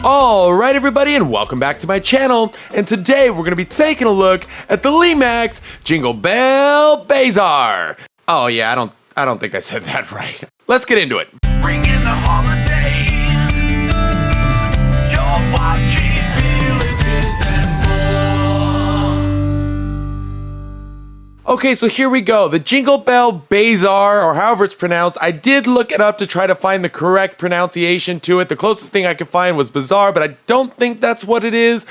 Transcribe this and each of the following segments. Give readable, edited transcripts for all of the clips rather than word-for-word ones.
Alright everybody, and welcome back to my channel, and today we're going to be taking a look at the Lemax Jingle Bell Bazaar. Oh yeah, I don't think I said that right. Let's get into it. Bring in the holidays. You're watching Villages and More. Okay, so here we go. The Jingle Bell Bazaar, or however it's pronounced. I did look it up to try to find the correct pronunciation to it. The closest thing I could find was Bazaar, but I don't think that's what it is.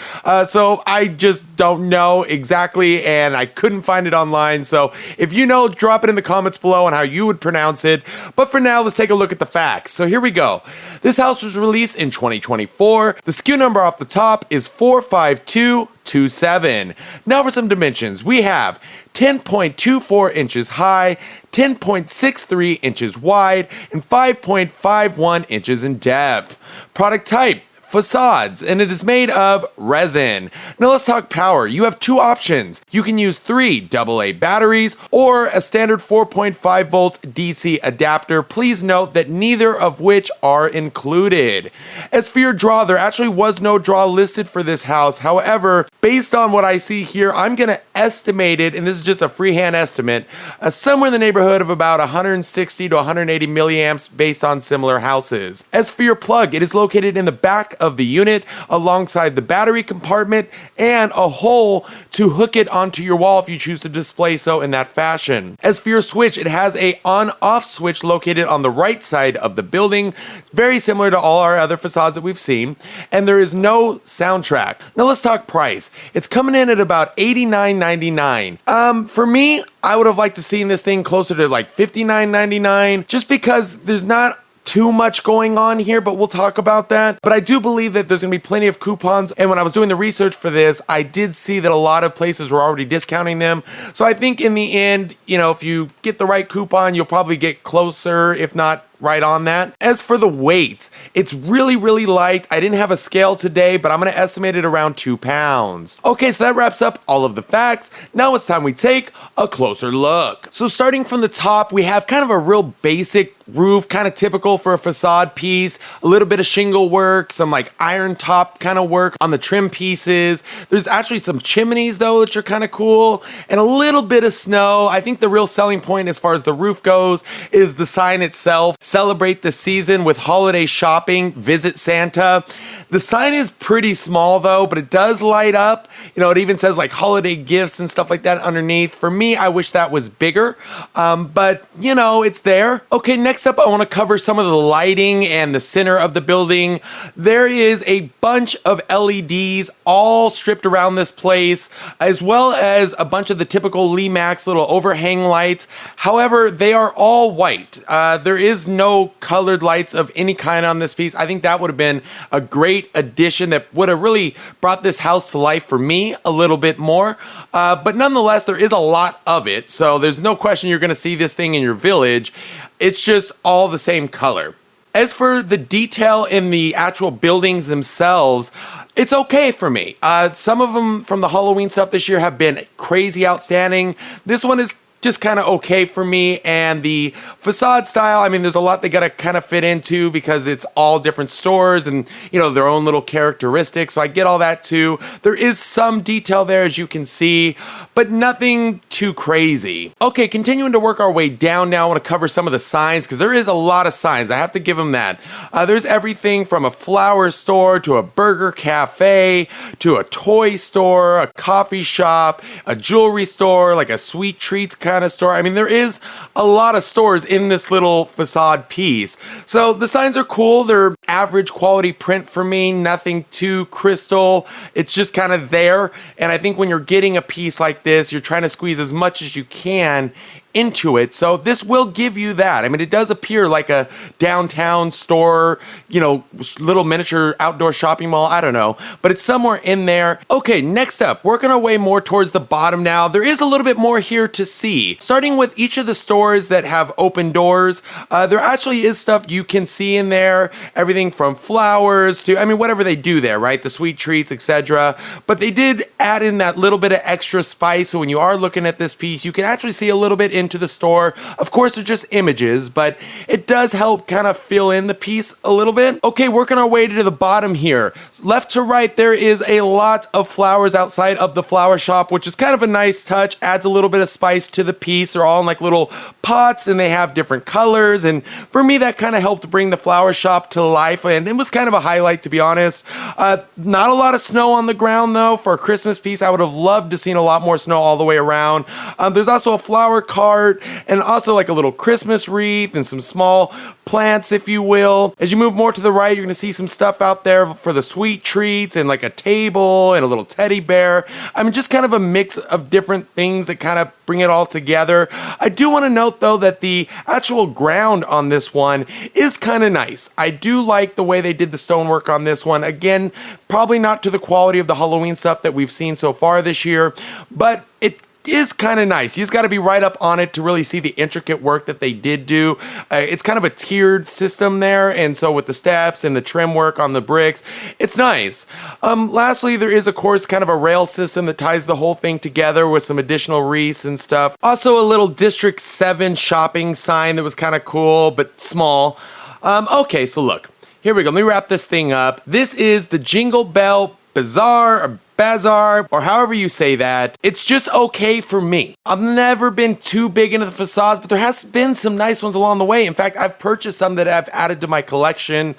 So I just don't know exactly, and I couldn't find it online. So if you know, drop it in the comments below on how you would pronounce it. But for now, let's take a look at the facts. So here we go. This house was released in 2024. The SKU number off the top is 45227. Now for some dimensions. We have 10.24 inches high, 10.63 inches wide, and 5.51 inches in depth. Product type: facades, and it is made of resin. Now let's talk power. You have two options. You can use 3 AA batteries or a standard 4.5 volts DC adapter. Please note that neither of which are included. As for your draw, there actually was no draw listed for this house. However, based on what I see here, I'm going to estimate it, and this is just a freehand estimate, somewhere in the neighborhood of about 160 to 180 milliamps based on similar houses. As for your plug, it is located in the back of the unit alongside the battery compartment and a hole to hook it onto your wall if you choose to display so in that fashion. As for your switch, it has a on-off switch located on the right side of the building, very similar to all our other facades that we've seen, and there is no soundtrack. Now let's talk price. It's coming in at about $89.99. For me, I would have liked to seen this thing closer to like $59.99 just because there's not too much going on here, but we'll talk about that. But I do believe that there's gonna be plenty of coupons, and when I was doing the research for this, I did see that a lot of places were already discounting them. So I think in the end, you know, if you get the right coupon, you'll probably get closer, if not right on that. As for the weight, it's really light. I didn't have a scale today, but I'm gonna estimate it around 2 pounds. Okay, so that wraps up all of the facts. Now it's time we take a closer look. So starting from the top, we have kind of a real basic roof, kind of typical for a facade piece, a little bit of shingle work, some like iron top kind of work on the trim pieces. There's actually some chimneys though, which are kind of cool, and a little bit of snow. I think the real selling point as far as the roof goes is the sign itself. Celebrate the season with holiday shopping, visit Santa. The sign is pretty small though, but it does light up. You know, it even says like holiday gifts and stuff like that underneath. For me, I wish that was bigger, but you know, it's there. Okay, next up, I want to cover some of the lighting and the center of the building. There is a bunch of LEDs all stripped around this place, as well as a bunch of the typical Lemax little overhang lights. However, they are all white. There is no colored lights of any kind on this piece. I think that would have been a great addition that would have really brought this house to life for me a little bit more. But nonetheless, there is a lot of it, so there's no question you're going to see this thing in your village. It's just all the same color. As for the detail in the actual buildings themselves, it's okay for me. Some of them from the Halloween stuff this year have been crazy outstanding. This one is just kind of okay for me, and the facade style, I mean, there's a lot they gotta kind of fit into because it's all different stores and, you know, their own little characteristics, so I get all that too. There is some detail there, as you can see, but nothing too crazy. Okay, continuing to work our way down now, I want to cover some of the signs because there is a lot of signs. I have to give them that. There's everything from a flower store to a burger cafe to a toy store, a coffee shop, a jewelry store, like a sweet treats kind of store. I mean, there is a lot of stores in this little facade piece. So the signs are cool. They're average quality print for me, nothing too crystal. It's just kind of there. And I think when you're getting a piece like this, you're trying to squeeze as much as you can into it. So this will give you that. I mean, it does appear like a downtown store, you know, little miniature outdoor shopping mall. I don't know, but it's somewhere in there. Okay, next up, working our way more towards the bottom now. There is a little bit more here to see. Starting with each of the stores that have open doors, there actually is stuff you can see in there. Everything from flowers to, I mean, whatever they do there, right? The sweet treats, etc. But they did add in that little bit of extra spice. So when you are looking at this piece, you can actually see a little bit into the store. Of course, they're just images, but it does help kind of fill in the piece a little bit. Okay, working our way to the bottom here. Left to right, there is a lot of flowers outside of the flower shop, which is kind of a nice touch, adds a little bit of spice to the piece. They're all in like little pots and they have different colors. And for me, that kind of helped bring the flower shop to life. And it was kind of a highlight, to be honest. Not a lot of snow on the ground though. For a Christmas piece, I would have loved to seen a lot more snow all the way around. There's also a flower cart and also like a little Christmas wreath and some small plants, if you will. As you move more to the right, you're gonna see some stuff out there for the sweet treats and like a table and a little teddy bear. I mean, just kind of a mix of different things that kind of bring it all together. I do want to note though that the actual ground on this one is kind of nice. I do like the way they did the stonework on this one. Again, probably not to the quality of the Halloween stuff that we've seen so far this year, but it is kind of nice. You just got to be right up on it to really see the intricate work that they did do. It's kind of a tiered system there, and so with the steps and the trim work on the bricks, it's nice. Lastly, there is of course kind of a rail system that ties the whole thing together with some additional wreaths and stuff. Also a little District 7 shopping sign that was kind of cool but small. Okay, so look, here we go. Let me wrap this thing up. This is the Jingle Bell Bazaar, or Bazaar, or however you say that. It's just okay for me. I've never been too big into the facades, but there has been some nice ones along the way. In fact, I've purchased some that I've added to my collection.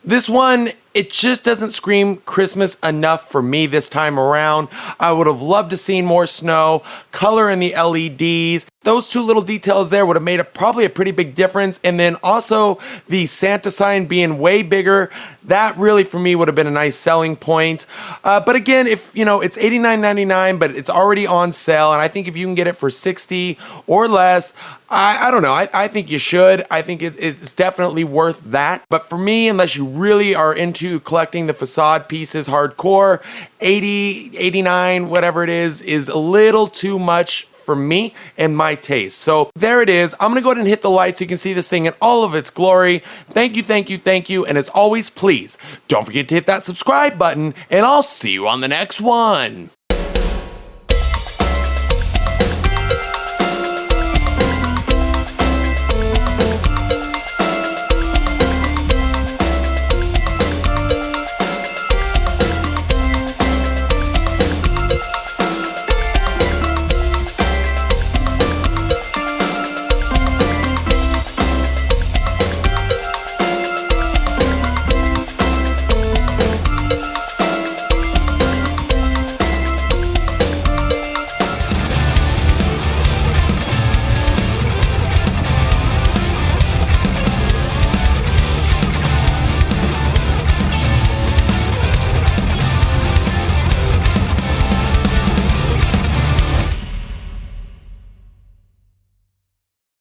This one, it just doesn't scream Christmas enough for me this time around. I would have loved to see more snow, color in the LEDs. Those two little details there would have made probably a pretty big difference. And then also the Santa sign being way bigger, that really for me would have been a nice selling point. But again, if you know, it's $89.99, but it's already on sale. And I think if you can get it for $60 or less, I don't know. I think you should. I think it's definitely worth that. But for me, unless you really are into collecting the facade pieces hardcore, 80, 89, whatever it is a little too much for me and my taste. So there it is. I'm gonna go ahead and hit the light so you can see this thing in all of its glory. Thank you, thank you, thank you. And as always, please don't forget to hit that subscribe button, and I'll see you on the next one.